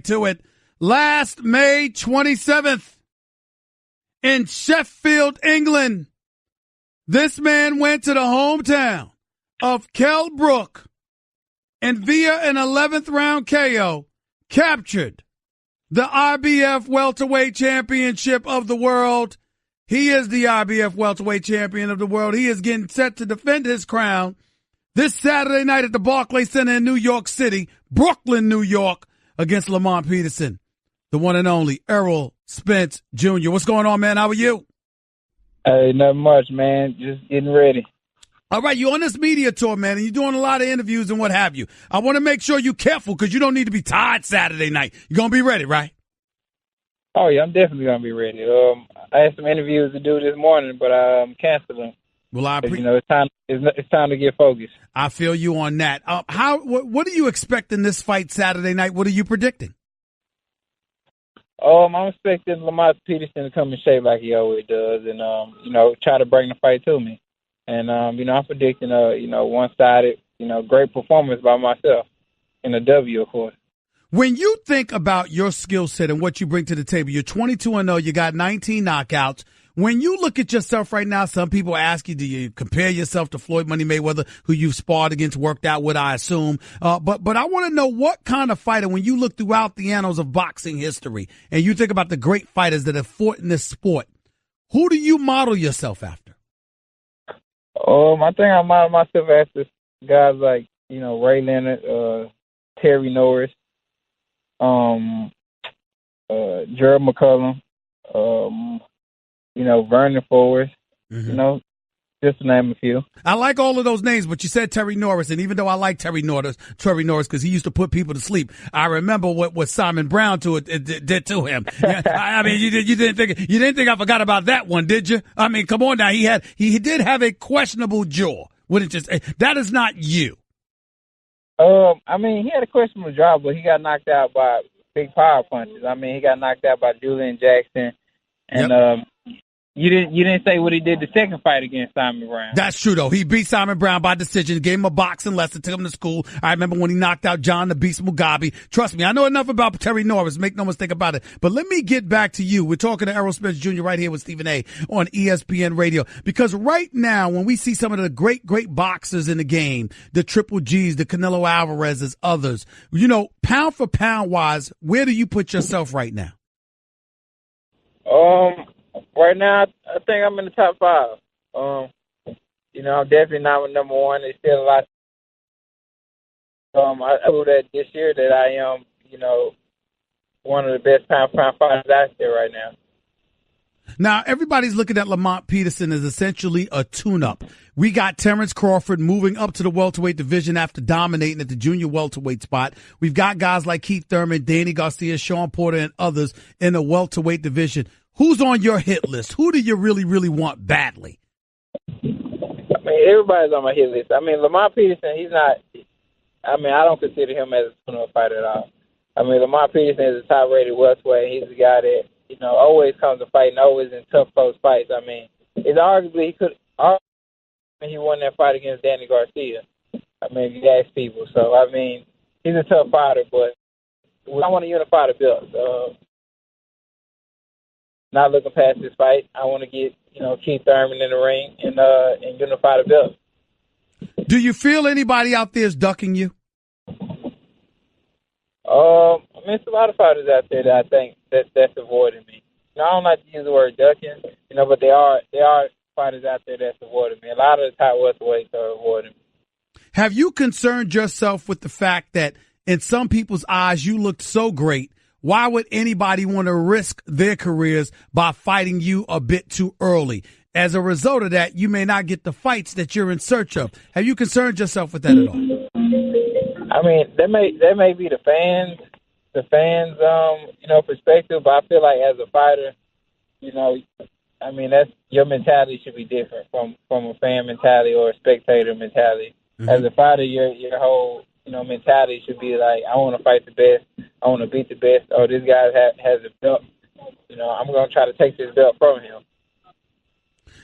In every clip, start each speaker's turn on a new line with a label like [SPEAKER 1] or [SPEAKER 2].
[SPEAKER 1] To it. Last May 27th in Sheffield, England, this man went to the hometown of Kell Brook and via an 11th round KO captured the IBF welterweight championship of the world. He is the IBF welterweight champion of the world. He is getting set to defend his crown this Saturday night at the Barclays Center in New York City, Brooklyn, New York, against Lamont Peterson, the one and only Errol Spence Jr. What's going on, man? How are you?
[SPEAKER 2] Hey, nothing much, man. Just getting ready.
[SPEAKER 1] All right, you're on this media tour, man, and you're doing a lot of interviews and what have you. I want to make sure you're careful because you don't need to be tired Saturday night. You're going to be ready, right?
[SPEAKER 2] Oh, yeah, I'm definitely going to be ready. I had some interviews to do this morning, but I canceled them.
[SPEAKER 1] Well,
[SPEAKER 2] it's time to get focused.
[SPEAKER 1] I feel you on that. What do you expect in this fight Saturday night? What are you predicting?
[SPEAKER 2] I'm expecting Lamont Peterson to come in shape like he always does, and try to bring the fight to me. And I'm predicting one-sided, great performance by myself, and a W, of course.
[SPEAKER 1] When you think about your skill set and what you bring to the table, you're 22-0, you got 19 knockouts. When you look at yourself right now, some people ask you, do you compare yourself to Floyd Money Mayweather, who you've sparred against, worked out with, I assume. But I want to know what kind of fighter, when you look throughout the annals of boxing history and you think about the great fighters that have fought in this sport, who do you model yourself after?
[SPEAKER 2] I think I model myself after guys like, Ray Leonard, Terry Norris, Gerald McCullum, Vernon Forrest, just to name a few.
[SPEAKER 1] I like all of those names, but you said Terry Norris, and even though I like Terry Norris because he used to put people to sleep, I remember what Simon Brown did to him. I mean, you didn't think I forgot about that one, did you? I mean, come on now, he did have a questionable jaw. That is not you.
[SPEAKER 2] He had a questionable jaw, but he got knocked out by big power punches. He got knocked out by Julian Jackson, and
[SPEAKER 1] yep.
[SPEAKER 2] You didn't say what he did the second fight against Simon Brown.
[SPEAKER 1] That's true, though. He beat Simon Brown by decision, gave him a boxing lesson, took him to school. I remember when he knocked out John the Beast Mugabe. Trust me, I know enough about Terry Norris. Make no mistake about it. But let me get back to you. We're talking to Errol Spence Jr. right here with Stephen A. on ESPN Radio. Because right now, when we see some of the great boxers in the game, the Triple Gs, the Canelo Alvarez's, others, pound for pound wise, where do you put yourself right now?
[SPEAKER 2] Right now, I think I'm in the top 5. I'm definitely not number 1. There's still a lot. I know that this year that I am, one of the best pound fighters out there right now.
[SPEAKER 1] Now, everybody's looking at Lamont Peterson as essentially a tune-up. We got Terrence Crawford moving up to the welterweight division after dominating at the junior welterweight spot. We've got guys like Keith Thurman, Danny Garcia, Sean Porter, and others in the welterweight division. Who's on your hit list? Who do you really, really want badly?
[SPEAKER 2] Everybody's on my hit list. Lamont Peterson, he's not – I don't consider him as a tune-up fighter at all. Lamont Peterson is a top-rated welterweight. He's a guy that, always comes to fight and always in tough, close fights. It's arguably he won that fight against Danny Garcia. If you ask people. So, he's a tough fighter, but I want to unify the belts. Not looking past this fight. I want to get, Keith Thurman in the ring and unify the belt.
[SPEAKER 1] Do you feel anybody out there is ducking you?
[SPEAKER 2] There's a lot of fighters out there that I think that's avoiding me. I don't like to use the word ducking, but there are fighters out there that's avoiding me. A lot of the top welterweights are avoiding me.
[SPEAKER 1] Have you concerned yourself with the fact that in some people's eyes you looked so great? Why would anybody want to risk their careers by fighting you a bit too early? As a result of that, you may not get the fights that you're in search of. Have you concerned yourself with that at all?
[SPEAKER 2] That may be the fans, perspective, but I feel like as a fighter, that's your mentality should be different from a fan mentality or a spectator mentality. Mm-hmm. As a fighter, your whole mentality should be like, I want to fight the best. I want to beat the best. Oh, this guy has a belt. I'm going to try to take this belt from him.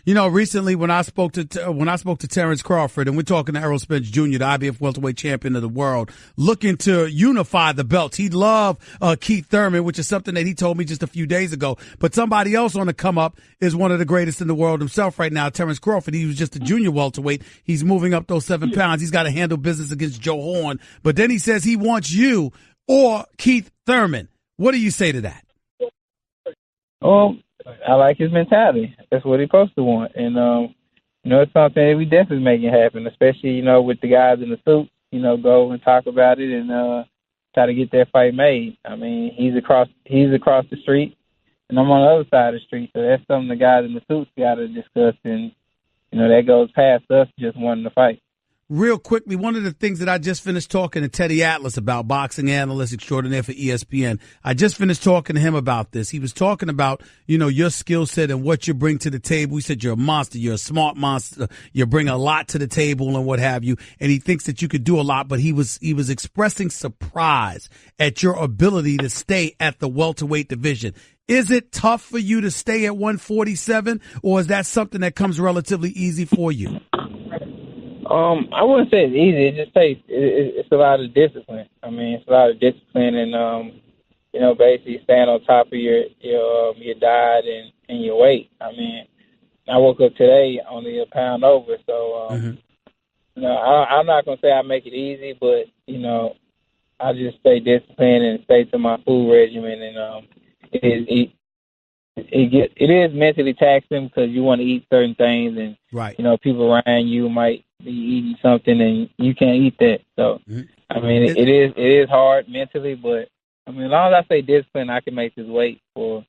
[SPEAKER 1] You know, recently when I spoke to Terrence Crawford, and we're talking to Errol Spence Jr., the IBF welterweight champion of the world, looking to unify the belts. He'd love Keith Thurman, which is something that he told me just a few days ago. But somebody else on the come up is one of the greatest in the world himself right now, Terrence Crawford. He was just a junior welterweight. He's moving up those 7 pounds. He's got to handle business against Joe Horn. But then he says he wants you or Keith Thurman. What do you say to that?
[SPEAKER 2] I like his mentality. That's what he's supposed to want. And, it's something that we definitely make it happen, especially, with the guys in the suits, go and talk about it and try to get that fight made. I mean, he's across the street, and I'm on the other side of the street. So that's something the guys in the suits got to discuss. And, that goes past us just wanting to fight.
[SPEAKER 1] Real quickly, one of the things that I just finished talking to Teddy Atlas about, boxing analyst extraordinaire for ESPN, I just finished talking to him about this. He was talking about, your skill set and what you bring to the table. He said you're a monster. You're a smart monster. You bring a lot to the table and what have you. And he thinks that you could do a lot, but he was expressing surprise at your ability to stay at the welterweight division. Is it tough for you to stay at 147, or is that something that comes relatively easy for you?
[SPEAKER 2] I wouldn't say it's easy. It just takes it's a lot of discipline. I mean, it's a lot of discipline, and basically staying on top of your diet and your weight. I mean, I woke up today only a pound over, so I'm not gonna say I make it easy, but I just stay disciplined and stay to my food regimen, and it is mentally taxing because you want to eat certain things, and
[SPEAKER 1] right.
[SPEAKER 2] People around you might be eating something and you can't eat that. So I mean, it is hard mentally, but I mean, as long as I stay disciplined, I can make this weight for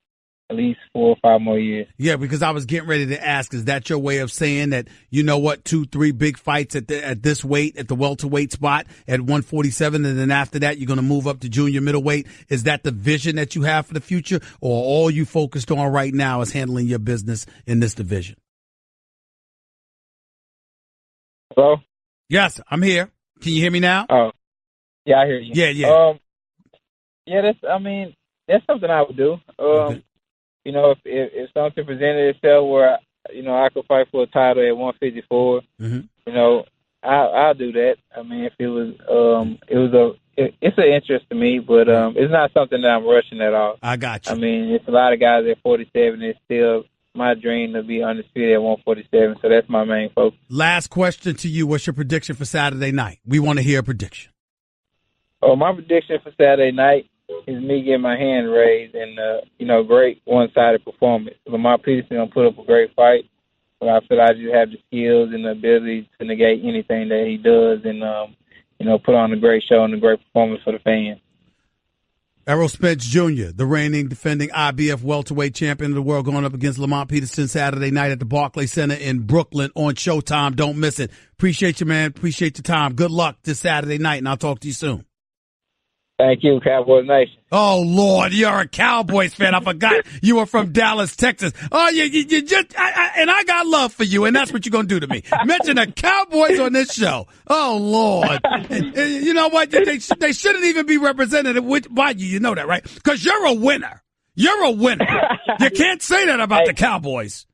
[SPEAKER 2] at least 4 or 5 more years.
[SPEAKER 1] Yeah, because I was getting ready to ask, is that your way of saying that, 2-3 big fights at this weight, at the welterweight spot at 147, and then after that you're going to move up to junior middleweight? Is that the vision that you have for the future, or all you focused on right now is handling your business in this division?
[SPEAKER 2] Hello?
[SPEAKER 1] Yes, I'm here. Can you hear me now?
[SPEAKER 2] Oh, yeah, I hear you.
[SPEAKER 1] Yeah.
[SPEAKER 2] That's something I would do.
[SPEAKER 1] Okay.
[SPEAKER 2] If something presented itself where, I could fight for a title at 154, I'll do that. I mean, if it was, it's an interest to me, but it's not something that I'm rushing at all.
[SPEAKER 1] I got you.
[SPEAKER 2] I mean, it's a lot of guys at 47. It's still my dream to be undisputed at 147, so that's my main focus.
[SPEAKER 1] Last question to you. What's your prediction for Saturday night? We want to hear a prediction.
[SPEAKER 2] Oh, my prediction for Saturday night is me getting my hand raised and, great one-sided performance. Lamar Peterson going to put up a great fight, but I feel I just have the skills and the ability to negate anything that he does and, put on a great show and a great performance for the fans.
[SPEAKER 1] Errol Spence Jr., the reigning, defending IBF welterweight champion of the world, going up against Lamont Peterson Saturday night at the Barclays Center in Brooklyn on Showtime. Don't miss it. Appreciate you, man. Appreciate your time. Good luck this Saturday night, and I'll talk to you soon.
[SPEAKER 2] Thank you, Cowboys Nation.
[SPEAKER 1] Oh, Lord, you're a Cowboys fan. I forgot you were from Dallas, Texas. Oh, you just, and I got love for you, and that's what you're going to do to me. Mention the Cowboys on this show. Oh, Lord. And you know what? They shouldn't even be represented by you. You know that, right? Because you're a winner. You're a winner. You can't say that about the Cowboys.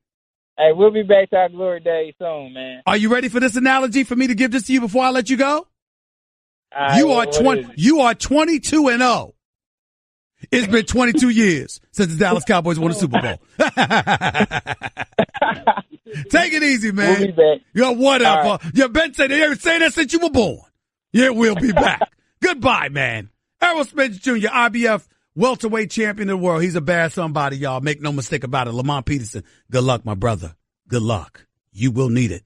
[SPEAKER 2] Hey, we'll be back to our glory days soon, man.
[SPEAKER 1] Are you ready for this analogy for me to give this to you before I let you go? You are 22-0. It's been 22 years since the Dallas Cowboys won the Super Bowl. Take it easy, man.
[SPEAKER 2] We'll be back.
[SPEAKER 1] Yo, whatever.
[SPEAKER 2] Right.
[SPEAKER 1] You've been saying that since you were born. Yeah, we'll be back. Goodbye, man. Errol Spence Jr., IBF welterweight champion of the world. He's a bad somebody, y'all. Make no mistake about it. Lamont Peterson, good luck, my brother. Good luck. You will need it.